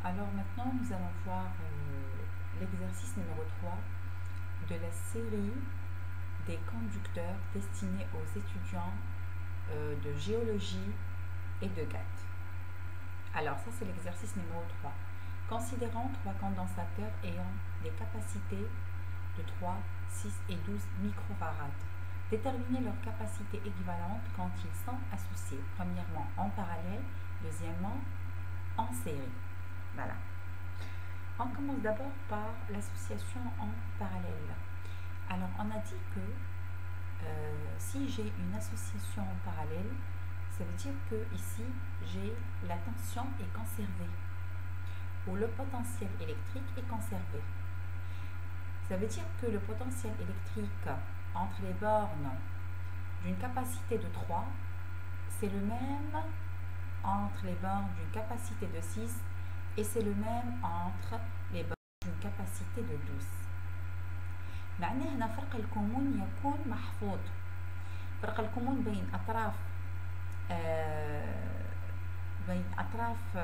Alors maintenant, nous allons voir l'exercice numéro 3 de la série des conducteurs destinés aux étudiants de géologie et de GATT. Alors ça, c'est l'exercice numéro 3. Considérons 3 condensateurs ayant des capacités de 3, 6 et 12 microfarades. Déterminez leur capacité équivalente quand ils sont associés. Premièrement, en parallèle. Deuxièmement, en série. Voilà. On commence d'abord par l'association en parallèle. Alors, on a dit que si j'ai une association en parallèle, ça veut dire que ici, j'ai la tension est conservée ou le potentiel électrique est conservé. Ça veut dire que le potentiel électrique entre les bornes d'une capacité de 3, c'est le même entre les bornes d'une capacité de 6 et c'est le même entre les bornes d'une capacité de 12. معناه هنا فرق الكمون يكون محفوظ. فرق الكمون بين أطراف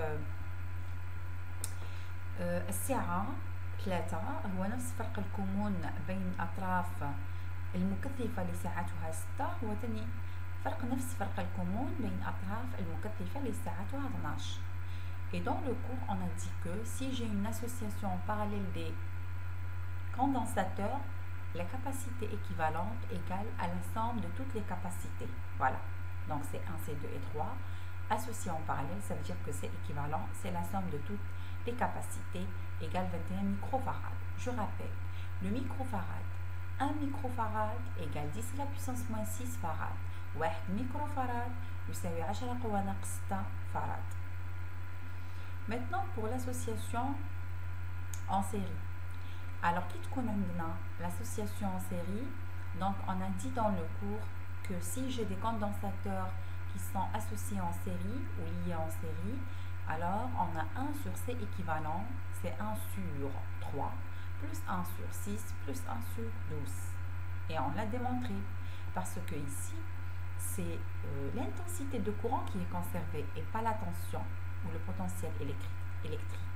الساعة 3 هو نفس فرق الكمون بين أطراف المكثفة لساعتها 6 هو تاني نفس فرق الكمون بين أطراف المكثفة لساعتها 12. Et dans le cours, on a dit que si j'ai une association parallèle des condensateurs, la capacité équivalente égale à la somme de toutes les capacités. Voilà. Donc c'est 1, c'est 2 et 3. Associés en parallèle, ça veut dire que c'est équivalent. C'est la somme de toutes les capacités égale 21 microfarad. Je rappelle, le microfarad, 1 microfarad égale 10 à la puissance moins 6 farad. 1 microfarad يساوي 10 قوة ناقص 6 farad. Maintenant, pour l'association en série. Alors, qui a l'association en série? Donc, on a dit dans le cours que si j'ai des condensateurs qui sont associés en série ou liés en série, alors on a 1 sur C équivalent, c'est 1 sur 3, plus 1 sur 6, plus 1 sur 12. Et on l'a démontré, parce que ici, c'est l'intensité de courant qui est conservée et pas la tension ou le potentiel électrique.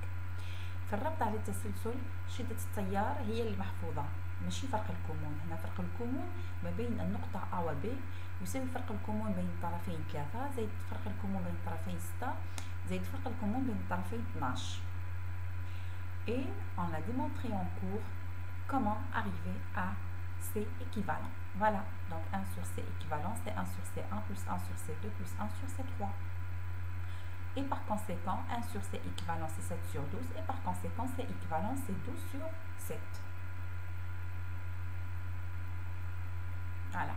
في الربط على التسلسل شدة التيار هي المحفوظة ماشي فرق الكمون. هنا فرق الكمون ما بين النقطة A و B يساوي فرق الكمون بين الطرفين 3 زائد فرق الكمون بين الطرفين 6 زائد فرق الكمون بين الطرفين 12. Et on l'a démontré en cours comment arriver à C équivalent. Voilà, donc 1 sur C équivalent, c'est 1 sur C1 plus 1 sur C2 plus 1 sur C3. Et par conséquent, 1 sur C équivalent, c'est 7 sur 12. Et par conséquent, C équivalent, c'est 12 sur 7. Voilà.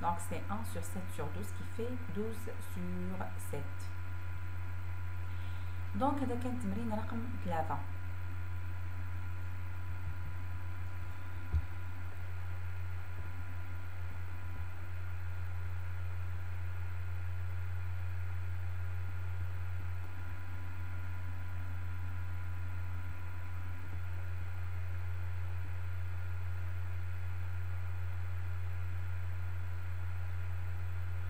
Donc, c'est 1 sur 7 sur 12 qui fait 12 sur 7. Donc, هذا كان تمرين رقم 3.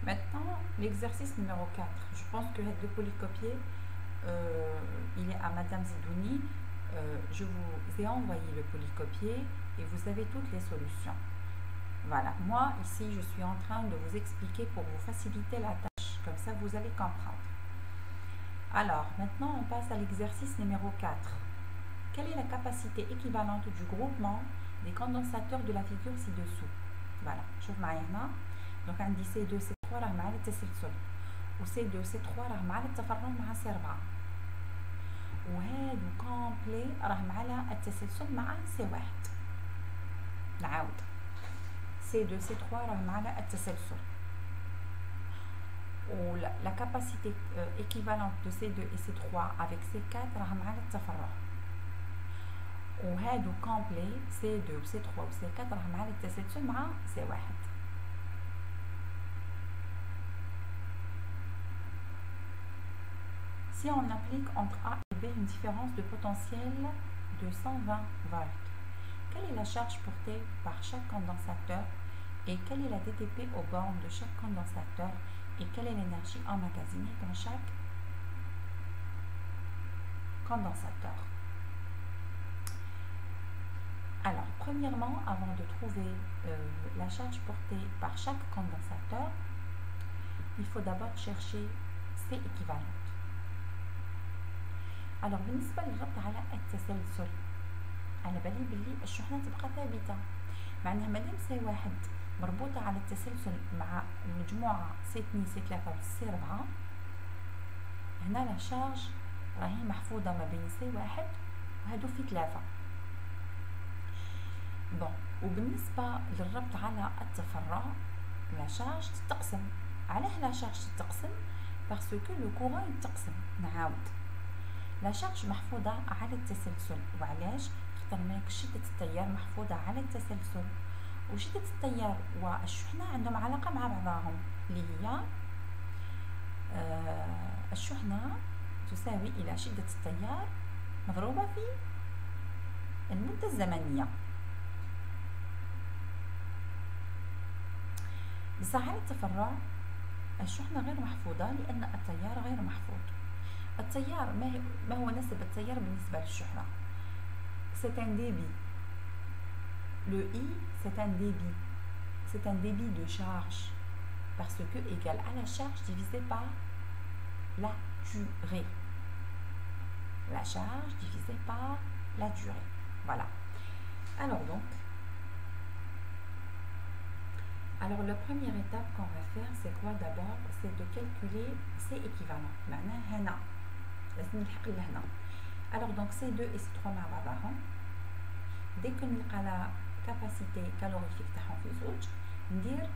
Maintenant, l'exercice numéro 4. Je pense que le polycopier, il est à Madame Zidouni. Je vous ai envoyé le polycopier et vous avez toutes les solutions. Voilà. Moi, ici, je suis en train de vous expliquer pour vous faciliter la tâche. Comme ça, vous allez comprendre. Alors, maintenant, on passe à l'exercice numéro 4. Quelle est la capacité équivalente du groupement des condensateurs de la figure ci-dessous? Voilà. شوف معايا هنا. Donc عندي C2 C3 راه مع التسلسل و C2 C3 راه مع التفرع مع C4 و كومبلي راهم على التسلسل مع C1. نعاود C2 C3 راهم على التسلسل، و la capacité équivalente de C2 et C3 avec C4 راهم على التفرع، وهادو كومبلي C2 و C3 و C4 راهم على التسلسل مع C1. Si on applique entre A et B une différence de potentiel de 120 volts, quelle est la charge portée par chaque condensateur et quelle est la DTP aux bornes de chaque condensateur et quelle est l'énergie emmagasinée dans chaque condensateur? Alors, premièrement, avant de trouver la charge portée par chaque condensateur, il faut d'abord chercher C équivalente. Alors بالنسبة للربط على التسلسل، على بالي بلي الشحنة تبقى ثابتة، معناها مادام C1 مربوطة على التسلسل مع المجموعة C2 C3 و C4، هنا لا شارج راهي محفوظة ما بين C1 وهادو في 3. بون، وبالنسبة للربط على التفرع لا شارج تتقسم. علاه لا شارج تتقسم؟ باسكو لو كورون يتقسم. نعاود، لا شارج محفوظة على التسلسل، وعلاش؟ خاطر ماك شدة التيار محفوظة على التسلسل، وشدة التيار والشحنة عندهم علاقة مع بعضهم، اللي هي الشحنة تساوي إلى شدة التيار مضروبة في المدة الزمنية. بصح على التفرع الشحنة غير محفوظة لأن التيار غير محفوظ. التيار ما هو نسب التيار بالنسبة للشحنة؟ c'est un débit. Le I c'est un débit. C'est un débit de charge parce que égal à la charge divisé par la durée. La charge divisée par la durée. Voilà. Alors donc, la première étape qu'on va faire, c'est quoi d'abord? C'est de calculer C équivalent. معناه هنا لازم نلحق لهنا. Alors donc C2 et C3 مع بعضهم. Dès que نلقى la capacité calorifique تاعهم في زوج، ندير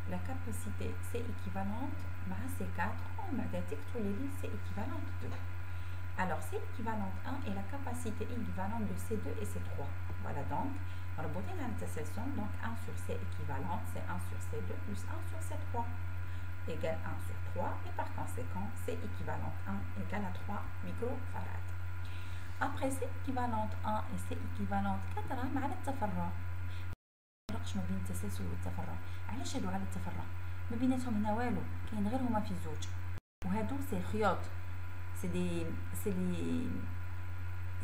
la capacité C équivalente مع C4 ومن بعد تكتبوا لي C équivalente 2. Alors C équivalente 1 est la capacité équivalente de C2 et C3. Voilà donc مربوطين على التسلسل، donc 1 sur C équivalente c'est 1 sur C2 plus 1 sur C3 égale 1 sur 3 et par conséquent C équivalente 1 égale à 3 microfarads. Après C équivalente 1 et C équivalente 4 راهم على التفرع. مفرقش ما بين التسلسل والتفرع. علاش هادو على التفرع؟ ما بيناتهم هنا والو، كاين غير هما في زوج، وهادو سي خيوط،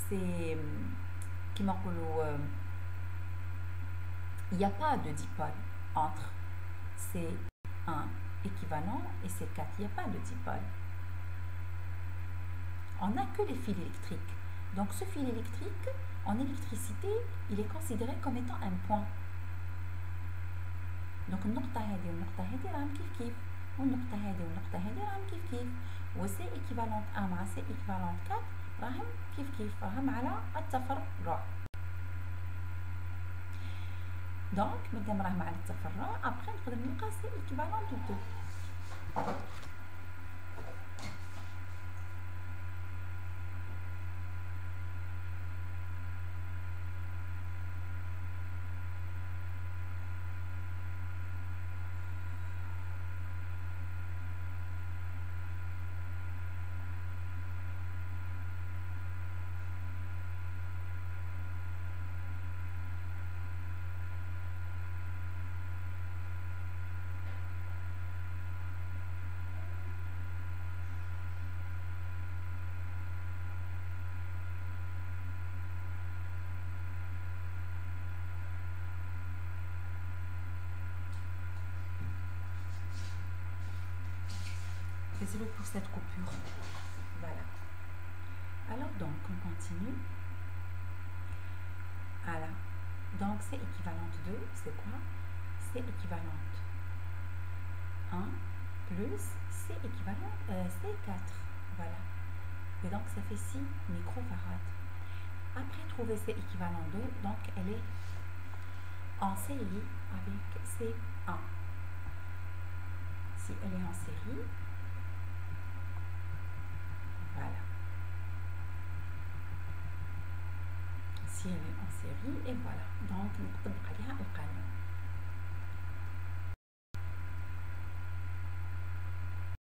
سي كيما نقولوا il n'y a pas de dipôle entre C1 équivalent et C4. Il n'y a pas de dipôle. On n'a que les fils électriques. Donc ce fil électrique, en électricité, il est considéré comme étant un point. Donc النقطة هذه والنقطة هذه راهم كيف كيف، والنقطة هذه والنقطة هذه راهم كيف كيف، و C équivalent 1 مع C équivalent 4 راهم كيف كيف، راهم على التفرع. Donc, مادام راهم على التفرع، après نقدر نلقى C équivalent 2. Désolé pour cette coupure. Voilà. Alors donc, on continue. Voilà. Donc, C équivalente 2, c'est quoi? C équivalente 1 plus C équivalente C4. Voilà. Et donc, ça fait 6 microfarads. Après trouver ses équivalents d'eau, donc elle est en série avec C1. Si elle est en série, voilà. Si elle est en série, et voilà. Donc نطبق عليها القانون.